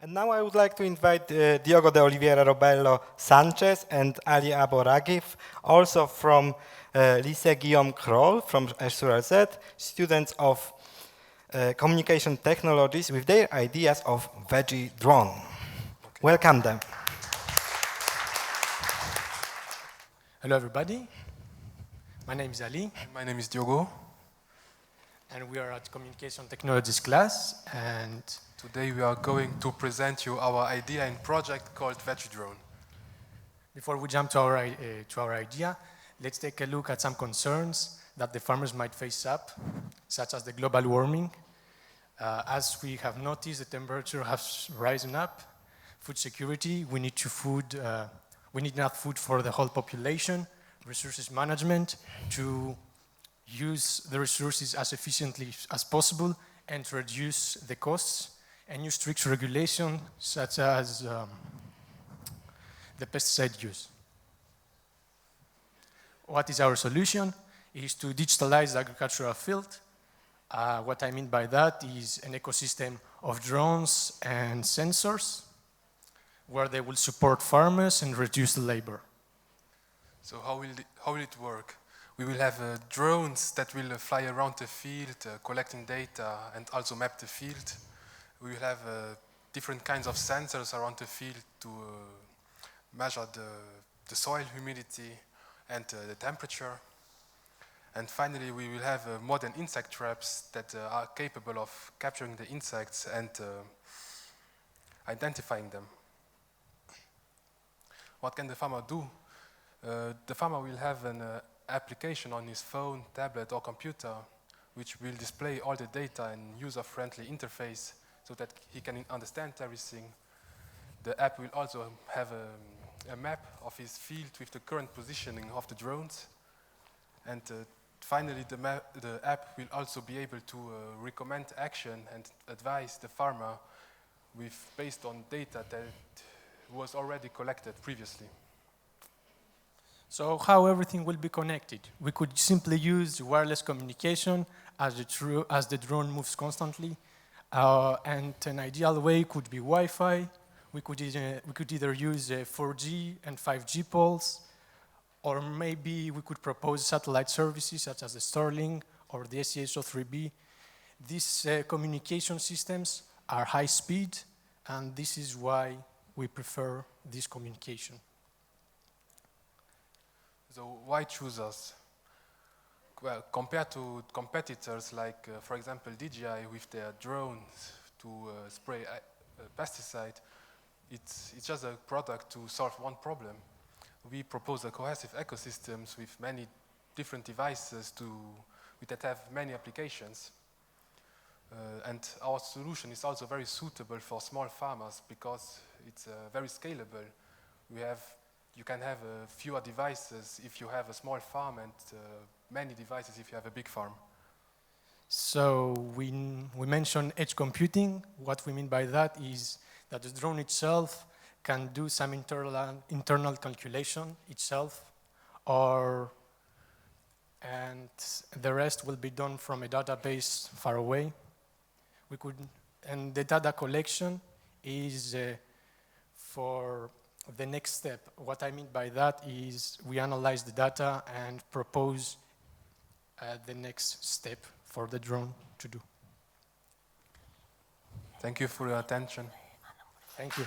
And now I would like to invite Diogo de Oliveira Robello Sanchez and Ali Aboragiv, also from Lycée Guillaume Kroll from S4Z, students of communication technologies with their ideas of Veggie Drone. Okay. Welcome them. Hello everybody, my name is Ali. My name is Diogo. And we are at Communication Technologies class, and today we are going to present you our idea and project called Veggie Drone. Before we jump to our idea, let's take a look at some concerns that the farmers might face up, such as the global warming. As we have noticed, the temperature has risen up. Food security, we need enough food for the whole population. Resources management, to use the resources as efficiently as possible and to reduce the costs, and use strict regulation such as the pesticide use. What is our solution? It is to digitalize the agricultural field. What I mean by that is an ecosystem of drones and sensors where they will support farmers and reduce the labor. So how will it work? We will have drones that will fly around the field, collecting data and also map the field. We will have different kinds of sensors around the field to measure the soil humidity and the temperature. And finally, we will have modern insect traps that are capable of capturing the insects and identifying them. What can the farmer do? The farmer will have an application on his phone, tablet or computer which will display all the data in user-friendly interface so that he can understand everything. The app will also have a map of his field with the current positioning of the drones. And finally, the app will also be able to recommend action and advise the farmer based on data that was already collected previously. So how everything will be connected? We could simply use wireless communication as the drone moves constantly, and an ideal way could be Wi-Fi. We could either use 4G and 5G poles, or maybe we could propose satellite services such as the Starlink or the SES-03B. These communication systems are high speed, and this is why we prefer this communication. So why choose us? Well, compared to competitors like, for example, G.I.E with their drones to spray pesticide, it's just a product to solve one problem. We propose a cohesive ecosystems with many different devices that have many applications. And our solution is also very suitable for small farmers because it's very scalable. You can have fewer devices if you have a small farm and many devices if you have a big farm. So we mentioned edge computing. What we mean by that is that the drone itself can do some internal calculation itself, and the rest will be done from a database far away. And the data collection is for the next step. What I mean by that is we analyze the data and propose the next step for the drone to do. Thank you for your attention. Thank you.